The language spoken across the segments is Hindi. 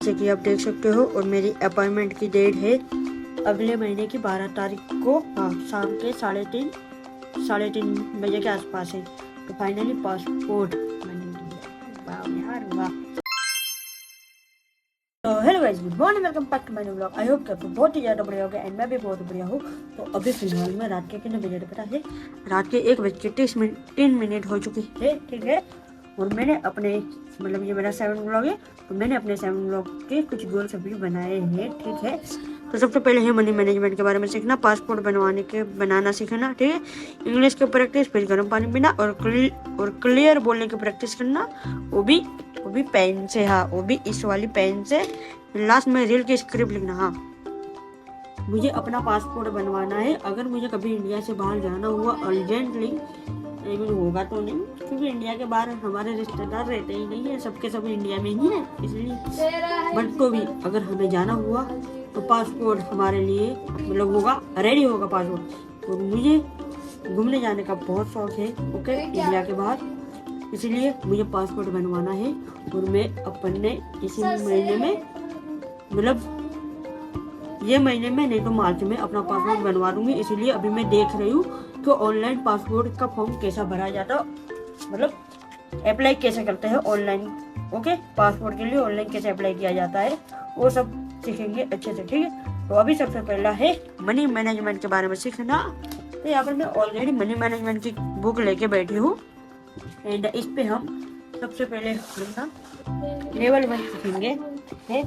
जैसे कि आप देख सकते हो और मेरी अपॉइंटमेंट की डेट है अगले महीने की 12 तारीख को, हाँ, शाम के 3:30 बजे के आसपास है। तो फाइनली पासपोर्ट बन गया। वाह यार वाह। तो hello guys, good morning, welcome back to my new vlog. I hope कि आप बहुत ही ज़्यादा बढ़िया हो गए एंड मैं भी बहुत बढ़िया हूँ। तो अभी फिलहाल में रात के कितने बजे पता है? रात के 1:03 हो चुकी है, ठीक है। और मैंने अपने मतलब ये मेरा 7 व्लॉग है, तो मैंने अपने 7 व्लॉग के कुछ गोल्स अभी बनाए हैं, ठीक है। तो सबसे पहले है मनी मैनेजमेंट के बारे में सीखना, पासपोर्ट बनाना सीखना, ठीक है। इंग्लिश की प्रैक्टिस, फिर गर्म पानी पीना और क्लियर बोलने की प्रैक्टिस करना, वो भी पेन से, हाँ, वो भी इस वाली पेन से। लास्ट में रील की स्क्रिप्ट लिखना। हाँ, मुझे अपना पासपोर्ट बनवाना है। अगर मुझे कभी इंडिया से बाहर जाना हुआ अर्जेंटली, लेकिन होगा तो नहीं क्योंकि इंडिया के बाहर हमारे रिश्तेदार रहते ही नहीं है, सबके सब इंडिया में ही है, इसलिए। बट तो भी अगर हमें जाना हुआ तो पासपोर्ट हमारे लिए मतलब होगा, रेडी होगा पासपोर्ट। तो मुझे घूमने जाने का बहुत शौक है, ओके, इंडिया के बाहर, इसीलिए मुझे पासपोर्ट बनवाना है। और मैं अपने इसी महीने में, मतलब ये महीने में नहीं तो मार्च में अपना पासपोर्ट बनवा दूंगी। इसीलिए अभी मैं देख रही हूँ कि ऑनलाइन पासपोर्ट का फॉर्म कैसा भरा जाता, मतलब अप्लाई कैसे करते हैं ऑनलाइन, ओके। पासपोर्ट के लिए ऑनलाइन कैसे अप्लाई किया जाता है वो सब सीखेंगे अच्छे से, ठीक है। तो अभी सबसे पहला है मनी मैनेजमेंट के बारे में सीखना। तो यहाँ पर मैं ऑलरेडी मनी मैनेजमेंट की बुक लेके बैठी हूँ एंड इस पे हम सबसे पहले लेवल 1 सीखेंगे, है।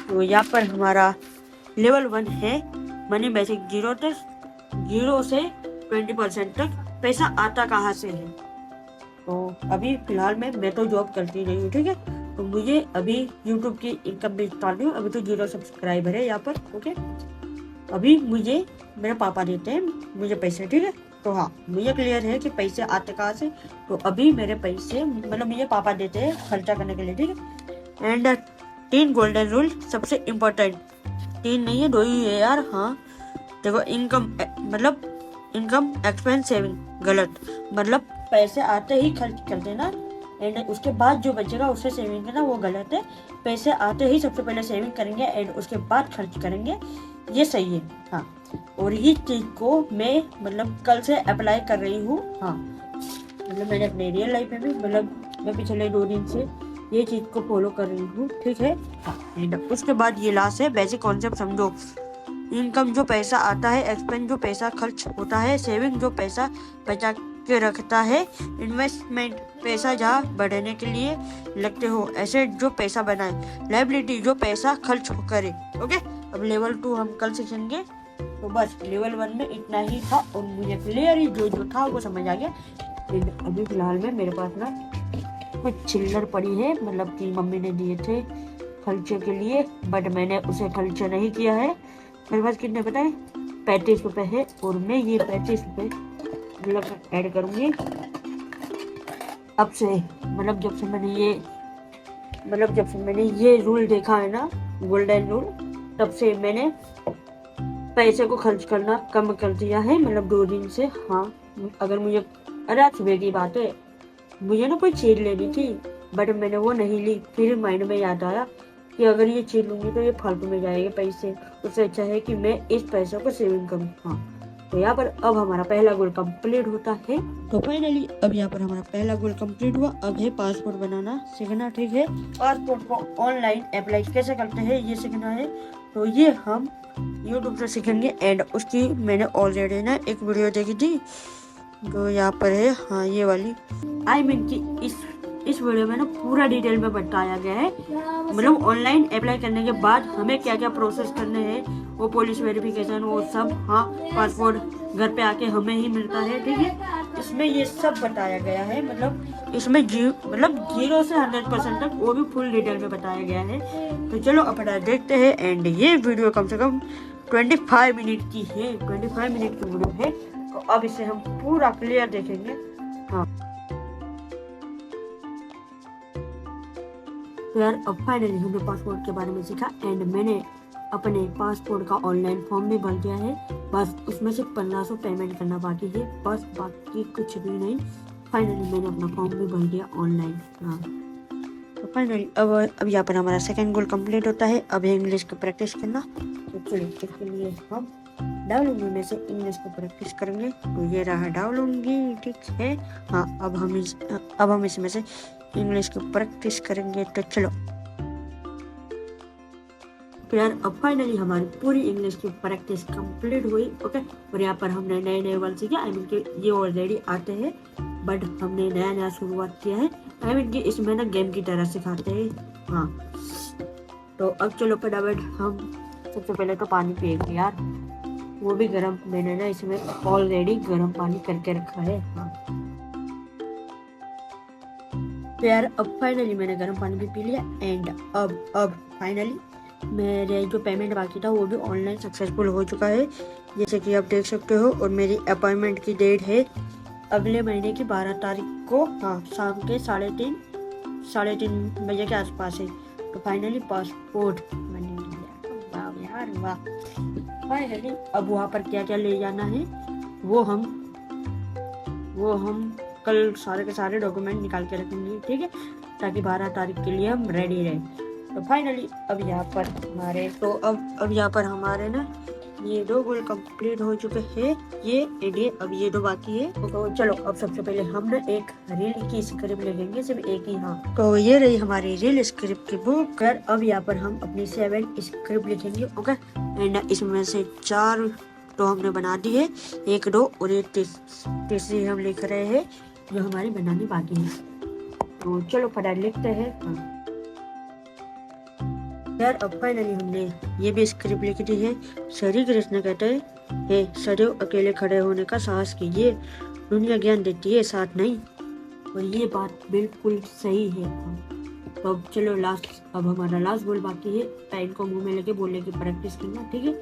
तो यहाँ पर हमारा लेवल 1 है मनी बेसिक, 0 से 20% तक पैसा आता कहाँ से है। तो अभी फिलहाल में मैं तो जॉब करती नहीं हूँ, ठीक है। तो मुझे अभी यूट्यूब की इनकम भी स्टार्ट हुई, अभी तो 0 सब्सक्राइबर है यहाँ पर, ओके। अभी मुझे मेरे पापा देते हैं मुझे पैसे, ठीक है। तो हाँ, मुझे क्लियर है कि पैसे आते कहाँ से। तो अभी मेरे पैसे मतलब मुझे पापा देते हैं खर्चा करने के लिए, ठीक है। एंड 3 गोल्डन रूल सबसे इम्पोर्टेंट, 3 नहीं है, 2 ही है यार। हाँ देखो, इनकम एक्सपेंस सेविंग गलत, मतलब पैसे आते ही खर्च कर देना एंड उसके बाद जो बचेगा उससे सेविंग करना, वो गलत है। पैसे आते ही सबसे पहले सेविंग करेंगे एंड उसके बाद खर्च करेंगे, ये सही है। हाँ, और ये चीज को मैं मतलब कल से अप्लाई कर रही हूँ। हाँ, मतलब मैंने अपने रियल लाइफ में भी, मतलब मैं पिछले 2 दिन से ये चीज को फॉलो कर रही हूँ, ठीक है। हाँ, उसके बाद ये लास्ट है बेसिक कॉन्सेप्ट समझो। इनकम जो पैसा आता है, एक्सपेंस जो पैसा खर्च होता है, सेविंग जो पैसा बचा के रखता है, इन्वेस्टमेंट पैसा जहाँ बढ़ाने के लिए लगते हो, एसेट जो पैसा बनाए, लायबिलिटी जो पैसा खर्च करे, ओके। अब लेवल 2 हम कल सीखेंगे। तो बस लेवल 1 में इतना ही था और मुझे क्लियरली जो था वो समझ आ गया। अभी फिलहाल में मेरे पास ना कुछ चिल्लर पड़ी है, मतलब कि मम्मी ने दिए थे खर्चे के लिए, बट मैंने उसे खर्चा नहीं किया है। मेरे पास कितने पता है? 35 रुपए है और मैं ये 35 रुपए मतलब ऐड करूंगी अब से, मतलब जब से मैंने ये रूल देखा है ना, गोल्डन रूल, तब से मैंने पैसे को खर्च करना कम कर दिया है, मतलब 2 दिन से। हाँ, अगर मुझे, अरे आज सुबह की बात है, मुझे ना कोई चीज लेनी थी बट मैंने वो नहीं ली। फिर माइंड में याद आया कि अगर ये चीज लूंगी तो ये फालतू में जाएंगे पैसे, उससे अच्छा है कि मैं इस पैसों को सेविंग करूँ। हाँ, तो यहाँ पर अब हमारा पहला गोल कंप्लीट होता है। तो फाइनली अब यहाँ पर हमारा पहला गोल कंप्लीट हुआ। अब है पासपोर्ट बनाना सीखना, ठीक है। पासपोर्ट को ऑनलाइन अप्लाई कैसे करते हैं ये सीखना है। तो ये हम यूट्यूब से सीखेंगे एंड उसकी मैंने ऑलरेडी ना एक वीडियो देखी थी, तो यहाँ पर है, हाँ, ये वाली। कि इस वीडियो में ना पूरा डिटेल में बताया गया है, मतलब ऑनलाइन अप्लाई करने के बाद हमें क्या क्या प्रोसेस करने हैं, वो पुलिस वेरिफिकेशन, वो सब। हाँ, पासपोर्ट घर पे आके हमें ही मिलता है, ठीक है। इसमें ये सब बताया गया है, मतलब इसमें 0 से 100% तक वो भी फुल डिटेल में बताया गया है। तो चलो अपना देखते हैं एंड ये वीडियो कम से कम 25 मिनट की है, 25 मिनट की वीडियो है। तो अब इसे हम पूरा क्लियर देखेंगे। हाँ, तो यार अब फाइनली हमने पासपोर्ट के बारे में सीखा एंड मैंने अपने पासपोर्ट का ऑनलाइन फॉर्म भी भर दिया है। बस उसमें से 1500 पेमेंट करना बाकी है, बस, बाकी कुछ भी नहीं। फाइनली मैंने अपना फॉर्म भी भर दिया ऑनलाइन। हाँ, तो फाइनली अब यहाँ पर हमारा सेकंड गोल कंप्लीट होता है। अब है इंग्लिश की प्रैक्टिस करना। तो चलिए इसके लिए हम डाउनलोड में से इंग्लिश को प्रैक्टिस करेंगे। तो ये रहा डाउनलोड, ठीक है। हाँ, अब हम इसमें से इंग्लिश की प्रैक्टिस करेंगे। तो चलो तो यार अब फाइनली हमारी पूरी इंग्लिश की प्रैक्टिस कंप्लीट हुई। ओके, और यहाँ पर हमने नए नए वर्ड सीखे। आई मीन कि ये ऑलरेडी आते हैं, बट हमने नया नया शुरुआत किया है। आई मीन कि इसमें ना गेम की तरह सिखाते हैं। हाँ, तो अब चलो फटाफट हम सबसे पहले तो पानी पिएंगे यार, वो भी गर्म। मैंने ना इसमें ऑलरेडी गर्म पानी करके रखा है। हाँ, तो यार अब फाइनली मैंने गर्म पानी भी पी लिया। एंड अब फाइनली मेरे जो पेमेंट बाकी था वो भी ऑनलाइन सक्सेसफुल हो चुका है, जैसे कि आप देख सकते हो। और मेरी अपॉइंटमेंट की डेट है अगले महीने की 12 तारीख को। हाँ, शाम के 3:30 बजे के आसपास है। तो फाइनली पासपोर्ट बन गया। वाह यार वाह। फाइनली अब वहाँ पर क्या क्या ले जाना है वो हम कल सारे के सारे डॉक्यूमेंट निकाल के रखेंगे, ठीक है, ताकि 12 तारीख के लिए हम रेडी रहें। तो फाइनली अब यहाँ पर हमारे ना ये 2 गोल कंप्लीट हो चुके हैं। अब ये 2 बाकी है। तो चलो अब सबसे पहले हम ना एक रील की स्क्रिप्ट लिखेंगे, सिर्फ एक ही। हाँ, तो ये रही हमारी रील स्क्रिप्ट की बुक। अब यहाँ पर हम अपनी 7 स्क्रिप्ट लिखेंगे। ओके, एंड इसमें से 4 तो हमने बना दी है, 1, 2 और एक तीसरी हम लिख रहे हैं जो हमारी बनानी बाकी है। तो चलो फटाफट लिखते हैं। हाँ यार अब फाइनली हमने ये भी स्क्रिप्ट लिख दी है। श्री कृष्ण कहते हैं, सदैव अकेले खड़े होने का साहस कीजिए, दुनिया ज्ञान देती है, साथ नहीं। और ये बात बिल्कुल सही है। तो अब चलो अब हमारा लास्ट गोल बाकी है, पेन को मुंह में लेके बोलने की प्रैक्टिस करना, ठीक है।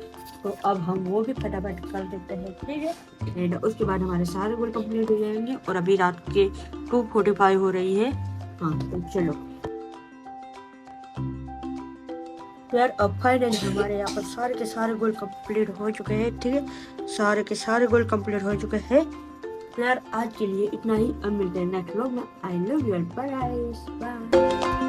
तो अब हम वो भी फटाफट कर देते हैं, ठीक है। एंड उसके बाद हमारे सारे गोल कंप्लीट हो जाएंगे। और अभी रात के 2:45 हो रही है। हाँ, तो चलो तो यार अब फाइनली हमारे यहाँ पर सारे के सारे गोल कंप्लीट हो चुके हैं, ठीक है। सारे के सारे गोल कंप्लीट हो चुके हैं। तो यार आज के लिए इतना ही। अब मिलते हैं नेक्स्ट व्लॉग में। I love you and bye.